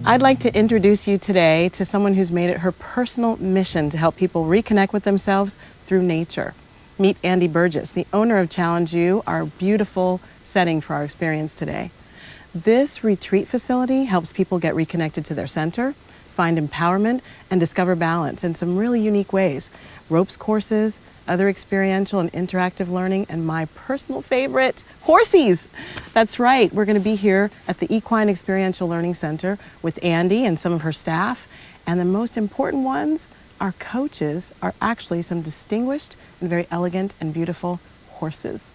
I'd like to introduce you today to someone who's made it her personal mission to help people reconnect with themselves through nature. Meet Andy Burgess, the owner of Challenge U, our beautiful setting for our experience today. This retreat facility helps people get reconnected to their center, find empowerment, and discover balance in some really unique ways. Ropes courses, other experiential and interactive learning, and my personal favorite, horsies. That's right, we're going to be here at the Equine Experiential Learning Center with Andy and some of her staff, and the most important ones, our coaches, are actually some distinguished and very elegant and beautiful horses.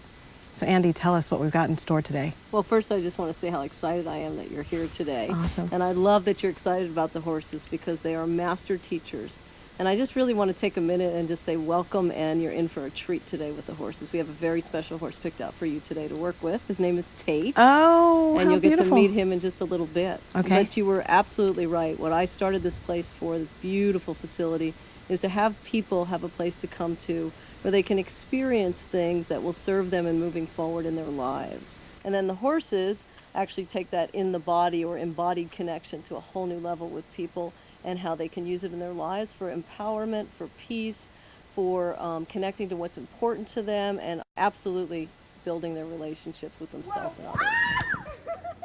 So Andy, tell us what we've got in store today. Well, first I just want to say how excited I am that you're here today. Awesome. And I love that you're excited about the horses because they are master teachers. And I just really want to take a minute and just say welcome, and you're in for a treat today with the horses. We have a very special horse picked out for you today to work with. His name is Tate. Oh, and how you'll get beautiful. to meet him in just a little bit. Okay. But you were absolutely right. What I started this place for, this beautiful facility, is to have people have a place to come to where they can experience things that will serve them in moving forward in their lives. And then the horses actually take that in the body or embodied connection to a whole new level with people, and how they can use it in their lives for empowerment, for peace, for connecting to what's important to them, and absolutely building their relationships with themselves and others.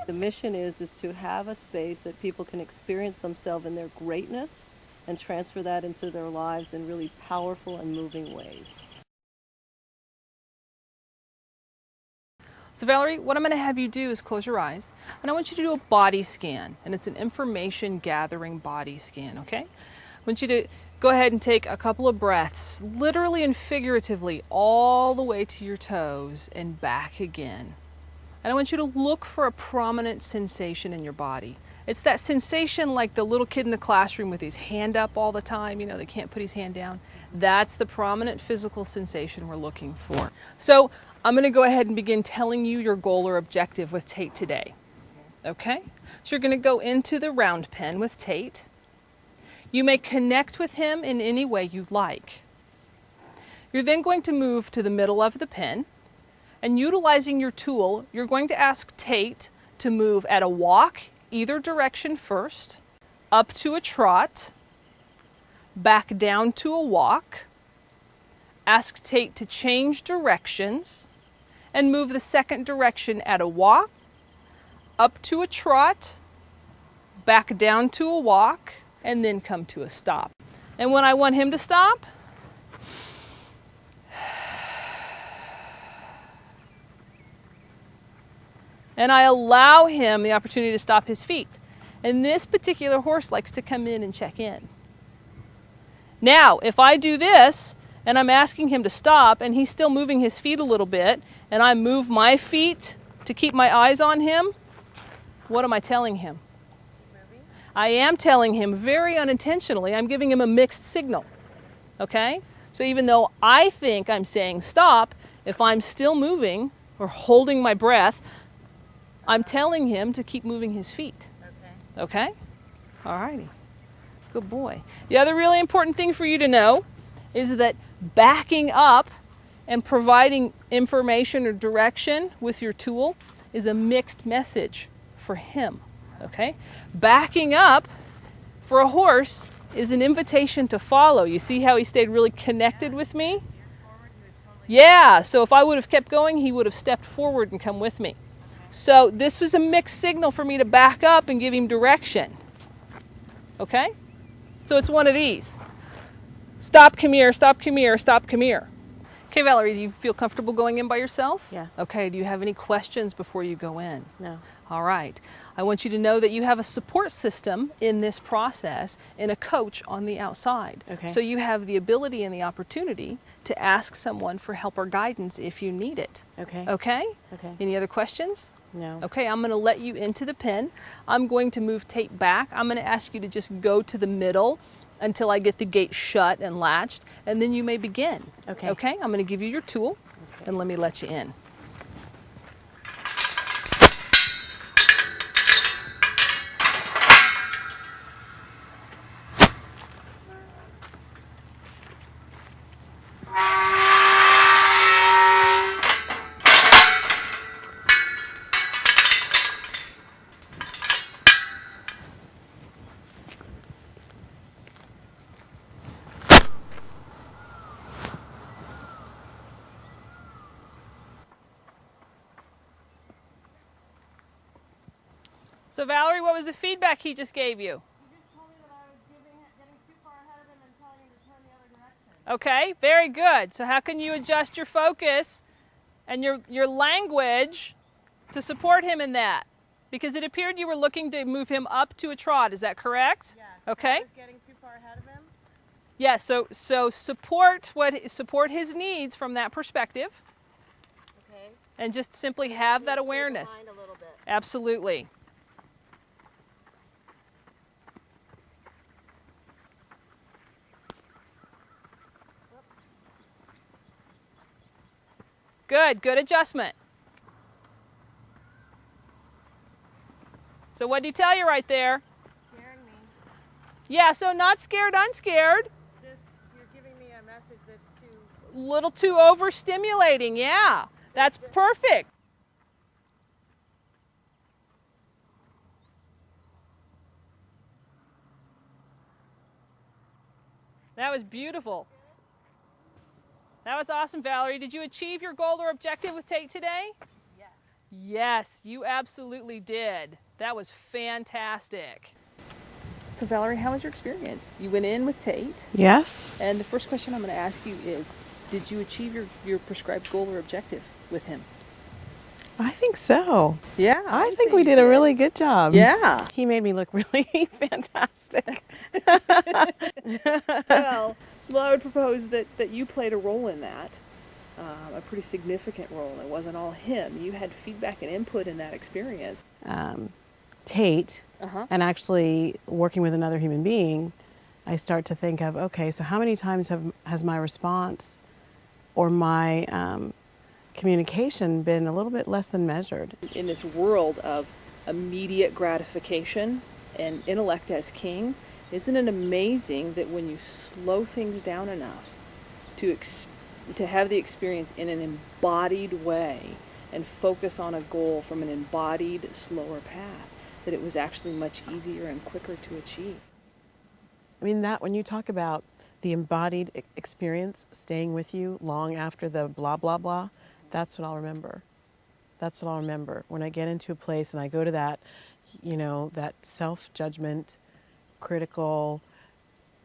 The mission is to have a space that people can experience themselves in their greatness and transfer that into their lives in really powerful and moving ways. So Valerie, what I'm going to have you do is close your eyes, and I want you to do a body scan, and it's an information gathering body scan, okay? I want you to go ahead and take a couple of breaths, literally and figuratively, all the way to your toes and back again. And I want you to look for a prominent sensation in your body. It's that sensation like the little kid in the classroom with his hand up all the time, they can't put his hand down. That's the prominent physical sensation we're looking for. So I'm going to go ahead and begin telling you your goal or objective with Tate today. Okay? So you're going to go into the round pen with Tate. You may connect with him in any way you'd like. You're then going to move to the middle of the pen, and utilizing your tool, you're going to ask Tate to move at a walk, either direction first, up to a trot, back down to a walk. Ask Tate to change directions and move the second direction at a walk, up to a trot, back down to a walk, and then come to a stop. And when I want him to stop, and I allow him the opportunity to stop his feet. And this particular horse likes to come in and check in. Now, if I do this, and I'm asking him to stop, and he's still moving his feet a little bit, and I move my feet to keep my eyes on him, what am I telling him? I am telling him very unintentionally, I'm giving him a mixed signal, okay? So even though I think I'm saying stop, if I'm still moving or holding my breath, I'm telling him to keep moving his feet, okay? All righty, good boy. The other really important thing for you to know is that backing up and providing information or direction with your tool is a mixed message for him, okay? Backing up for a horse is an invitation to follow. You see how he stayed really connected with me? Yeah, so if I would have kept going, he would have stepped forward and come with me. So this was a mixed signal for me to back up and give him direction, okay? So it's one of these. Stop, come here, stop, come here, stop, come here. Okay, Valerie, do you feel comfortable going in by yourself? Yes. Okay, do you have any questions before you go in? No. All right. I want you to know that you have a support system in this process and a coach on the outside. Okay. So you have the ability and the opportunity to ask someone for help or guidance if you need it. Okay. Okay? Okay. Any other questions? No. Okay, I'm going to let you into the pen. I'm going to move Tate back. I'm going to ask you to just go to the middle until I get the gate shut and latched, and then you may begin. Okay. Okay, I'm going to give you your tool, and let me let you in. So Valerie, what was the feedback he just gave you? He just told me that I was getting too far ahead of him and telling him to turn the other direction. Okay, very good. So how can you adjust your focus and your language to support him in that? Because it appeared you were looking to move him up to a trot. Is that correct? Yes. Okay. I was getting too far ahead of him. Yeah, so support his needs from that perspective Okay. and just simply have that Stay awareness. behind a little bit. Absolutely. Good adjustment. So what did he tell you right there? Scaring me. Yeah, so not scared, unscared. Just you're giving me a message that's too. Little too overstimulating, yeah. That's perfect. That was beautiful. That was awesome, Valerie. Did you achieve your goal or objective with Tate today? Yes. Yes, you absolutely did. That was fantastic. So Valerie, how was your experience? You went in with Tate, Yes. and the first question I'm going to ask you is, did you achieve your prescribed goal or objective with him? I think so. Yeah. I think we did a really good job. Yeah. He made me look really fantastic. Well, I would propose that you played a role in that, a pretty significant role. It wasn't all him. You had feedback and input in that experience. Tate, Uh-huh. and actually working with another human being, I start to think of, okay, so how many times has my response or my communication been a little bit less than measured? In this world of immediate gratification and intellect as king, isn't it amazing that when you slow things down enough to have the experience in an embodied way and focus on a goal from an embodied, slower path, that it was actually much easier and quicker to achieve? I mean, that when you talk about the embodied experience staying with you long after the blah, blah, blah, that's what I'll remember. That's what I'll remember. When I get into a place and I go to that, that self-judgment, critical,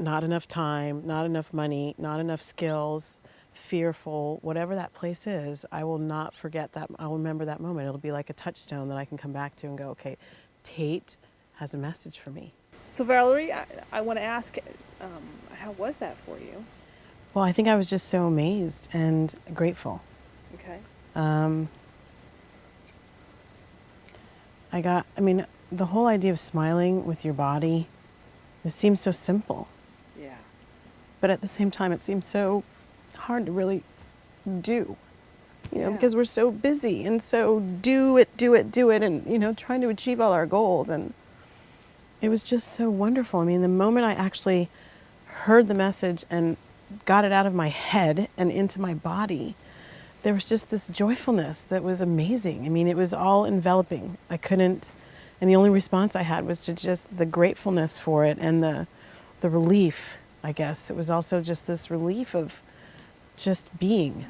not enough time, not enough money, not enough skills, fearful, whatever that place is, I will not forget that. I'll remember that moment. It'll be like a touchstone that I can come back to and go, okay, Tate has a message for me. So Valerie, I want to ask, how was that for you? Well, I think I was just so amazed and grateful. Okay. The whole idea of smiling with your body, it seems so simple. Yeah. But at the same time, it seems so hard to really do, Yeah. because we're so busy and so do it, and, trying to achieve all our goals. And it was just so wonderful. I mean, the moment I actually heard the message and got it out of my head and into my body, there was just this joyfulness that was amazing. I mean, it was all enveloping. And the only response I had was to just the gratefulness for it and the relief, I guess. It was also just this relief of just being.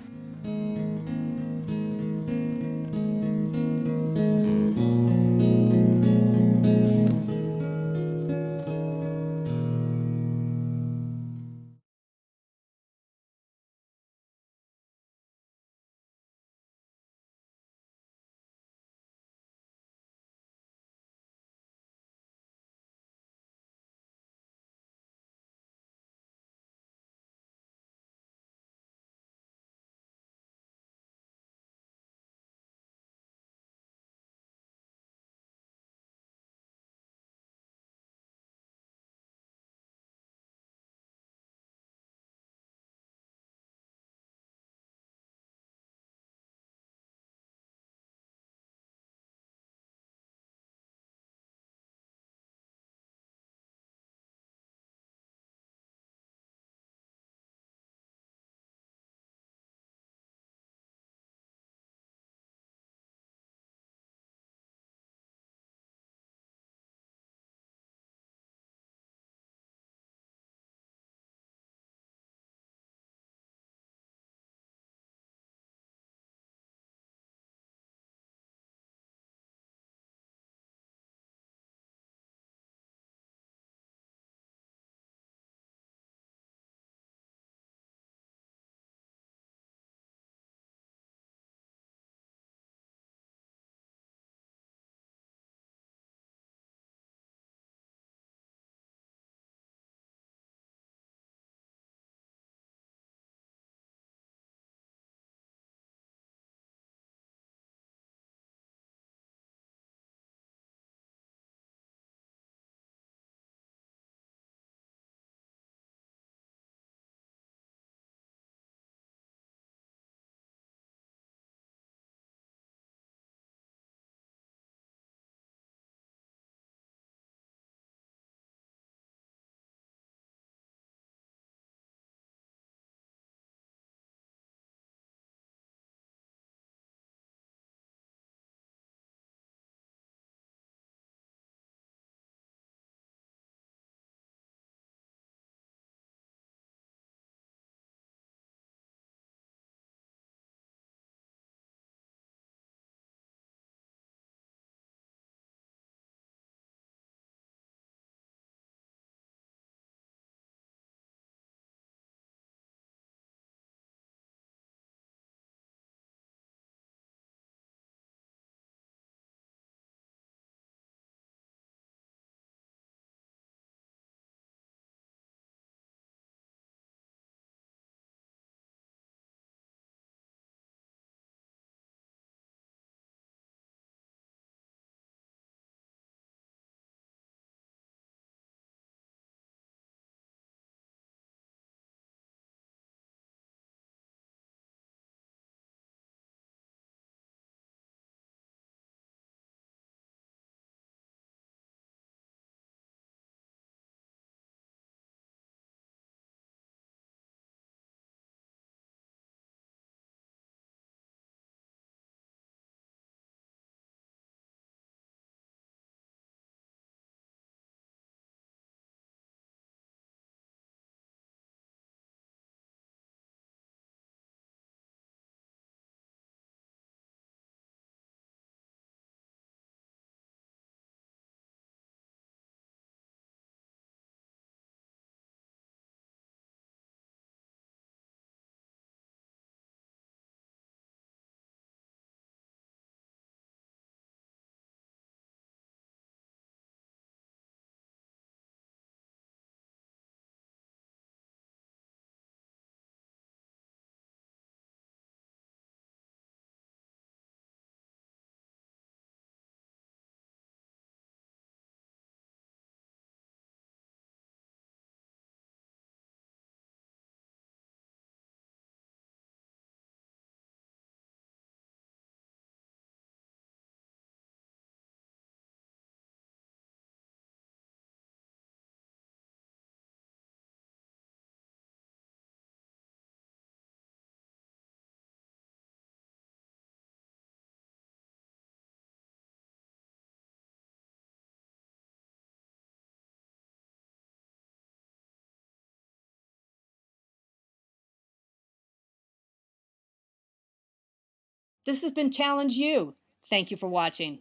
This has been Challenge You. Thank you for watching.